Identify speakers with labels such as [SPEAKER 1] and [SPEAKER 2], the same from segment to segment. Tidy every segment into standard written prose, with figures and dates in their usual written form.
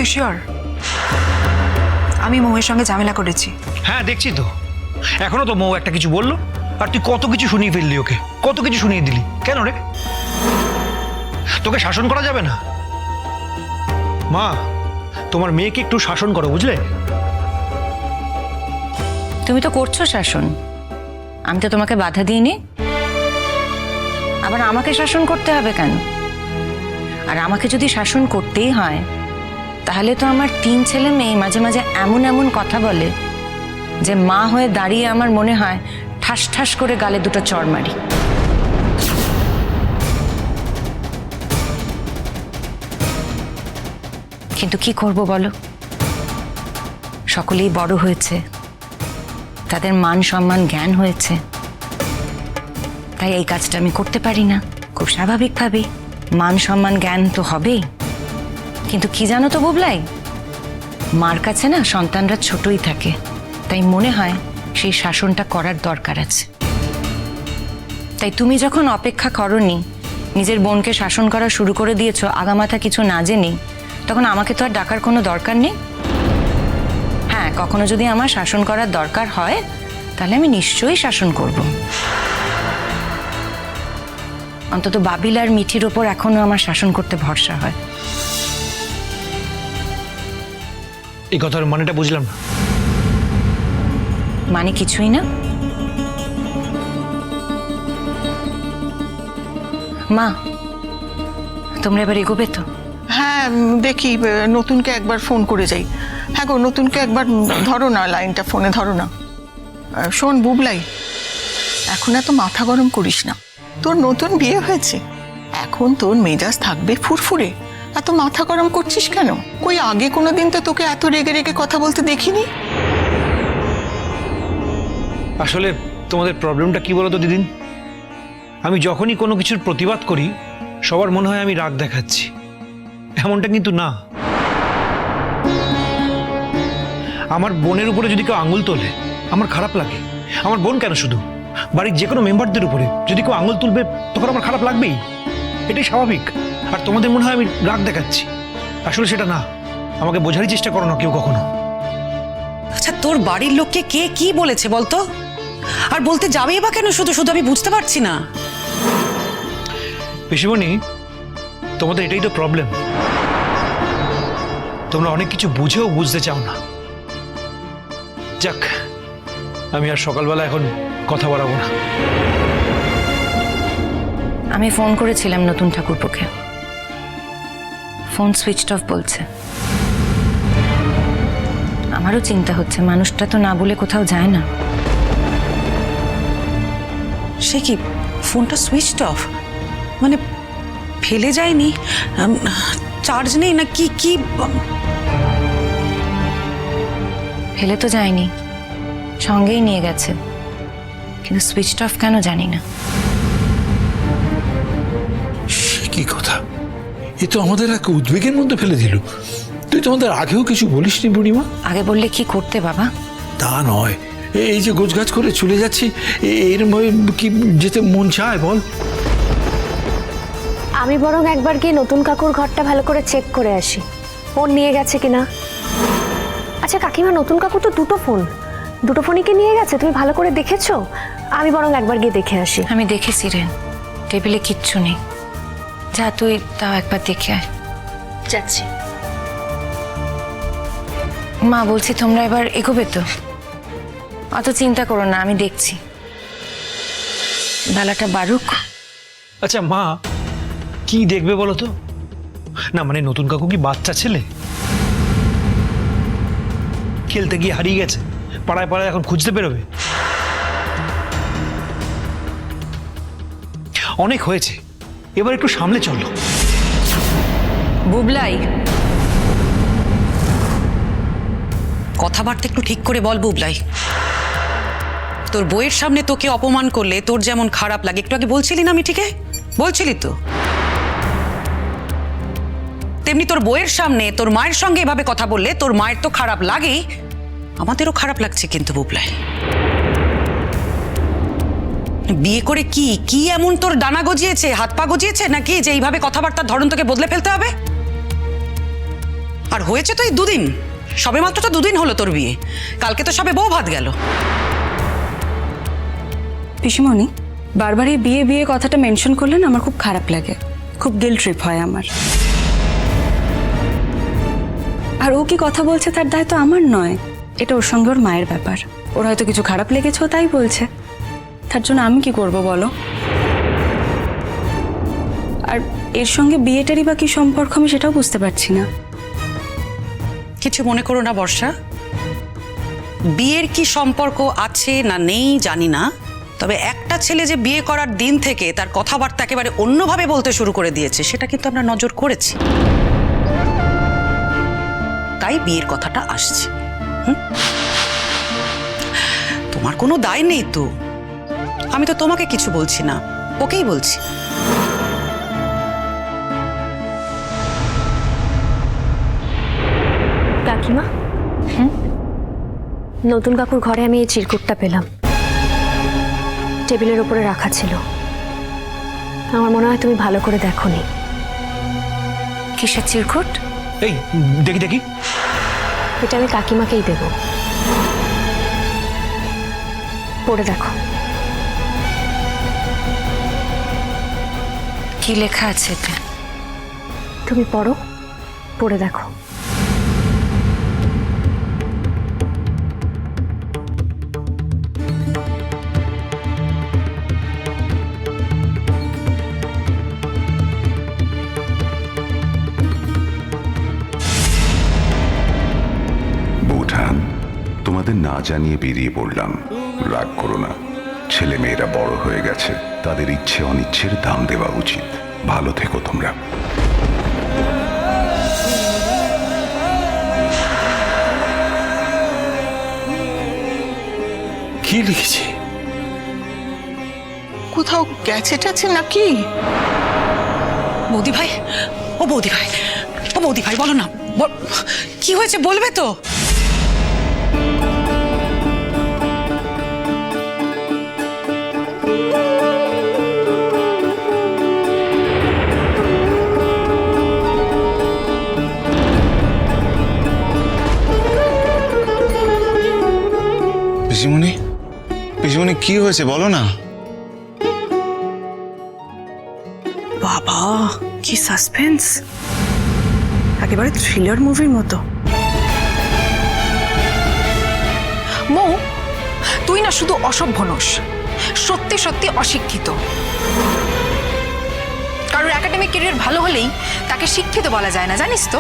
[SPEAKER 1] তুই শিওর আমি মৌয়ের সঙ্গে ঝামেলা করেছি?
[SPEAKER 2] হ্যাঁ দেখছি তো, এখনো তো মৌ একটা কিছু বললো আর তুই কত কিছু শুনিয়ে ফেললি ওকে, কত কিছু শুনিয়ে দিলি। কেন রে, তোকে শাসন করা যাবে না? মা, তোমার মেয়েকে একটু শাসন করো, বুঝলে?
[SPEAKER 3] তুমি তো করছো শাসন, আমি তো তোমাকে বাধা দিইনি। আবার আমাকে শাসন করতে হবে কেন? আর আমাকে যদি শাসন করতেই হয় তাহলে তো আমার 3 ছেলে মেয়ে মাঝে মাঝে এমন এমন কথা বলে যে মা হয়ে দাঁড়িয়ে আমার মনে হয় ঠাস ঠাস করে গালে 2টো চড় মারি। কিন্তু কি করব বলো, সকলেই বড় হয়েছে, তাদের মান সম্মান জ্ঞান হয়েছে, তাই এই কাজটা আমি করতে পারি না। খুব স্বাভাবিকভাবে মান সম্মান জ্ঞান তো হবেই, কিন্তু কি জানো তো বুবলাই, মার কাছে না সন্তানরা ছোটই থাকে, তাই মনে হয় সেই শাসনটা করার দরকার আছে। তাই তুমি যখন অপেক্ষা করনি, নিজের বোনকে শাসন করা শুরু করে দিয়েছো আগামাথা কিছু না জেনে, তখন আমাকে তো আর ডাকার কোনো দরকার নেই। হ্যাঁ, কখনো যদি আমার শাসন করার দরকার হয় তাহলে আমি নিশ্চয়ই শাসন করব। অন্তত বাবিল আর মিঠির ওপর এখনো আমার শাসন করতে ভরসা হয়।
[SPEAKER 2] এই কথার মানেটা বুঝলাম না।
[SPEAKER 3] মানে কিছুই না। মা, তোমরা এবার এগোবে তো?
[SPEAKER 4] হ্যাঁ দেখি, নতুনকে একবার ফোন করে যাই। হ্যাঁ গো, নতুনকে একবার ধরো না, লাইনটা ফোনে ধরো না। শোন বুবলাই, এখন এত মাথা গরম করিস না, তোর নতুন বিয়ে হয়েছে, এখন তোর মেজাজ থাকবে ফুরফুরে। এত মাথা গরম করছিস কেন? কই আগে কোনোদিন তো তোকে এত রেগে রেগে কথা বলতে দেখিনি।
[SPEAKER 2] আসলে তোমাদের প্রবলেমটা কি বলো তো দিদিন, আমি যখনই কোনো কিছুর প্রতিবাদ করি সবার মনে হয় আমি রাগ দেখাচ্ছি, এমনটা কিন্তু না। আমার বোনের উপরে যদি কেউ আঙুল তোলে আমার খারাপ লাগে। আমার বোন কেন, শুধু বাড়ির যে কোনো মেম্বারদের উপরে যদি কেউ আঙুল তুলবে তখন আমার খারাপ লাগবেই, এটাই স্বাভাবিক। আর তোমাদের মনে হয় আমি রাগ দেখাচ্ছি, আসলে সেটা না। আমাকে বোঝারই চেষ্টা করো না কেউ কখনো।
[SPEAKER 5] আচ্ছা, তোর বাড়ির লোককে কে কি বলেছে বলতো? আর বলতে যাবেই বা কেন? শুধু শুধু আমি বুঝতে পারছি না।
[SPEAKER 2] পিসিমণি, তোমাদের এটাই তো প্রবলেম, তোমরা অনেক কিছু বুঝেও বুঝতে চাও না। যাক, আমি আর সকালবেলা এখন কথা বাড়াবো না।
[SPEAKER 3] আমি ফোন করেছিলাম নতুন ঠাকুরপোকে, ফোন সুইচড অফ বলছে। আমারও চিন্তা হচ্ছে, মানুষটা তো না বলে কোথাও যায় না।
[SPEAKER 5] সে কি, ফোনটা সুইচড অফ? মানে ফেলে যায়নি, চার্জ নেই না কি? কি
[SPEAKER 3] ফেলে তো যায়নি, সঙ্গেই নিয়ে গেছে, কিন্তু সুইচড অফ কেন জানি না।
[SPEAKER 6] কি কথা, এ তো আমাদের এক উদ্বেগের মধ্যে ফেলে দিল। তুই তো আমাদের আগেও কিছু বলিসনি বুড়িমা।
[SPEAKER 3] আগে বললে কি করতে বাবা?
[SPEAKER 6] তা নয়, এই যে গোছগাছ করে চলে যাচ্ছি, এরম কি যেতে মন চায় বল?
[SPEAKER 7] আমি বরং একবার গিয়ে নতুন কাকুর ঘরটা ভালো করে চেক করে আসি, ফোন নিয়ে গেছে কিনা। আচ্ছা কাকিমা, নতুন কাকু তো দুটো ফোনই কি নিয়ে গেছে? তুমি ভালো করে দেখেছো? আমি বরং একবার গিয়ে দেখে আসি।
[SPEAKER 3] আমি দেখেছি রে, টেবিলে কিচ্ছু নেই। যা তুই তাও একবার দেখে আয়।
[SPEAKER 7] যাচ্ছি।
[SPEAKER 3] মা, বলছি তোমরা এবার এগোবে তো? অত চিন্তা করো না, আমি দেখছি, বেলাটা বারুক।
[SPEAKER 2] আচ্ছা মা, কি দেখবে বলো তো? না মানে নতুন কাকু কি বাচ্চা ছেলে? খেলতে গিয়ে হারিয়ে গেছে, পাড়ায় পাড়ায় এখন খুঁজতে বেরোবে? অনেক হয়েছে, এবার একটু সামলে চলো।
[SPEAKER 5] বুবলাই, কথাবার্তা একটু ঠিক করে বল বুবলাই। তোর বইয়ের সামনে তোকে অপমান করলে তোর যেমন খারাপ লাগে, একটু আগে বলছিলি না মিঠিকে? বলছিলি তো। তেমনি তোর বইয়ের সামনে তোর মায়ের সঙ্গে এভাবে কথা বললে তোর মায়ের তো খারাপ লাগেই, আমাদেরও খারাপ লাগছে। কিন্তু বুবলাই, বিয়ে করে কি কি এমন তোর ডানা গজিয়েছে, হাত পা গজিয়েছে নাকি যে এইভাবে কথাবার্তার ধরন তোকে বদলে ফেলতে হবে? আর হয়েছে তো এই দুদিন, সবে মাত্র তো দুদিন হলো তোর বিয়ে, কালকে তো সবে বউ ভাত গেল।
[SPEAKER 8] পিসিমণি, বারবার এই বিয়ে বিয়ে কথাটা মেনশন করলে না আমার খুব খারাপ লাগে, খুব গিল্ট ট্রিপ হয় আমার। আর ও কি কথা বলছে তার দায় তো আমার নয়, এটা ওর সঙ্গে ওর মায়ের ব্যাপার। ওর হয়তো কিছু খারাপ লেগেছে, ও তাই বলছে। তার জন্য আমি কি করব বলো? আর এর সঙ্গে বিয়েটারই বা কি সম্পর্ক আমি সেটাও বুঝতে পারছি না।
[SPEAKER 5] কিছু মনে করো না বর্ষা, বিয়ের কি সম্পর্ক আছে না নেই জানি না, তবে একটা ছেলে যে বিয়ে করার দিন থেকে তার কথাবার্তা একেবারে অন্যভাবে বলতে শুরু করে দিয়েছে সেটা কিন্তু আমরা নজর করেছি, তাই বিয়ের কথাটা আসছে। তোমার কোনো দায় নেই তো, আমি তো তোমাকে কিছু বলছি না, ওকেই বলছি।
[SPEAKER 7] কাকিমা, নতুন কাকুর ঘরে আমি এই চিরকুটটা পেলাম, টেবিলের উপরে রাখা ছিল। আমার মনে হয় তুমি ভালো করে দেখোনি।
[SPEAKER 3] কিসের চিরকুট?
[SPEAKER 2] এই দেখি দেখি।
[SPEAKER 7] এটা আমি কাকিমাকেই দেব, পড়ে দেখো।
[SPEAKER 3] কি লেখা আছে এতে?
[SPEAKER 7] তুমি পড়ো, পড়ে দেখো।
[SPEAKER 9] বৌঠান, তোমাদের না জানিয়ে বেরিয়ে পড়লাম, রাগ করো না। ছেলে মেয়েরা বড় হয়ে গেছে, তাদের ইচ্ছে অনিচ্ছের দাম দেওয়া উচিত। ভালো থেকো তোমরা।
[SPEAKER 6] কি লিখেছে?
[SPEAKER 4] কোথাও গেছে টেছে নাকি?
[SPEAKER 5] বৌদি ভাই, ও বৌদি ভাই, ও বৌদি ভাই বলো না, কি হয়েছে বলবে তো?
[SPEAKER 10] পিসিমণি, পিসিমণি কি হয়েছে বলো না।
[SPEAKER 8] বাবা, কি সাসপেন্স, একেবারে থ্রিলার মুভির মতো।
[SPEAKER 1] মৌ, তুই না শুধু অসভ্য নোস, সত্যি সত্যি অশিক্ষিত। কারোর একাডেমিক ক্যারিয়ার ভালো হলেই তাকে শিক্ষিত বলা যায় না, জানিস তো?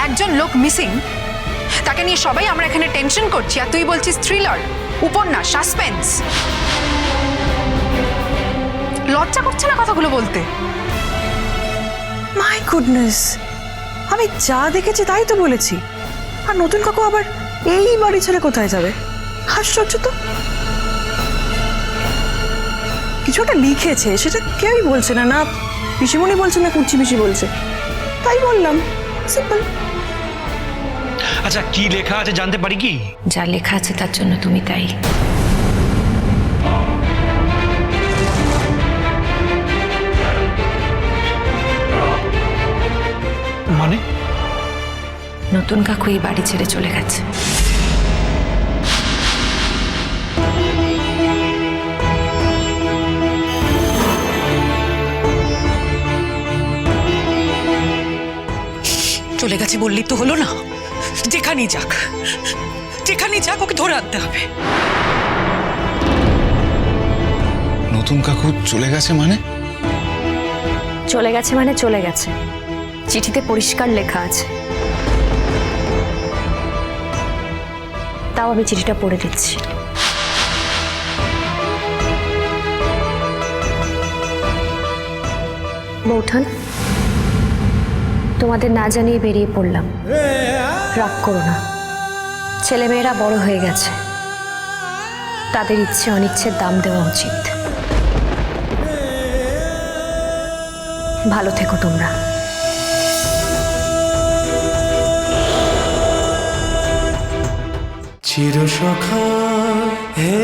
[SPEAKER 1] একজন লোক মিসিং, তাকে নিয়ে সবাই আমরা এখানে টেনশন করছি, আর তুই বলছিস থ্রিলার, উপন্যাস, সাসপেন্স। লজ্জা করছে না কথাগুলো বলতে?
[SPEAKER 8] মাই গুডনেস, আমি যা দেখেছি তাই তো বলেছি। আর নতুন কাকু আবার এই বাড়ি ছেড়ে কোথায় যাবে? আশ্চর্য তো। কিছু একটা লিখেছে, সেটা কেউই বলছে না, না পিসিমণি বলছে না কুচি পিসি বলছে, তাই বললাম, সিম্পল।
[SPEAKER 2] আচ্ছা, কি লেখা আছে জানতে পারি কি?
[SPEAKER 3] যা লেখা আছে তার জন্য তুমি তাই।
[SPEAKER 2] মানে?
[SPEAKER 3] নতুন কাকু এই বাড়ি ছেড়ে চলে গেছে।
[SPEAKER 5] চলে গেছে বললি তো হলো না? যেখানেই যাক, যেখানেই যাক ওকে ধরে আনতে হবে।
[SPEAKER 10] নতুন কাকু চলে গেছে মানে?
[SPEAKER 7] চলে গেছে মানে চলে গেছে, চিঠিতে পরিষ্কার লেখা আছে। তাও আমি চিঠিটা পড়ে দিচ্ছি। বৌঠান, তোমাদের না জানিয়ে বেরিয়ে পড়লাম, রাগ করো না। ছেলেমেয়েরা বড় হয়ে গেছে, তাদের ইচ্ছে অনিচ্ছের দাম দেওয়া উচিত। ভালো থেকো তোমরা।
[SPEAKER 11] চিরসখা হে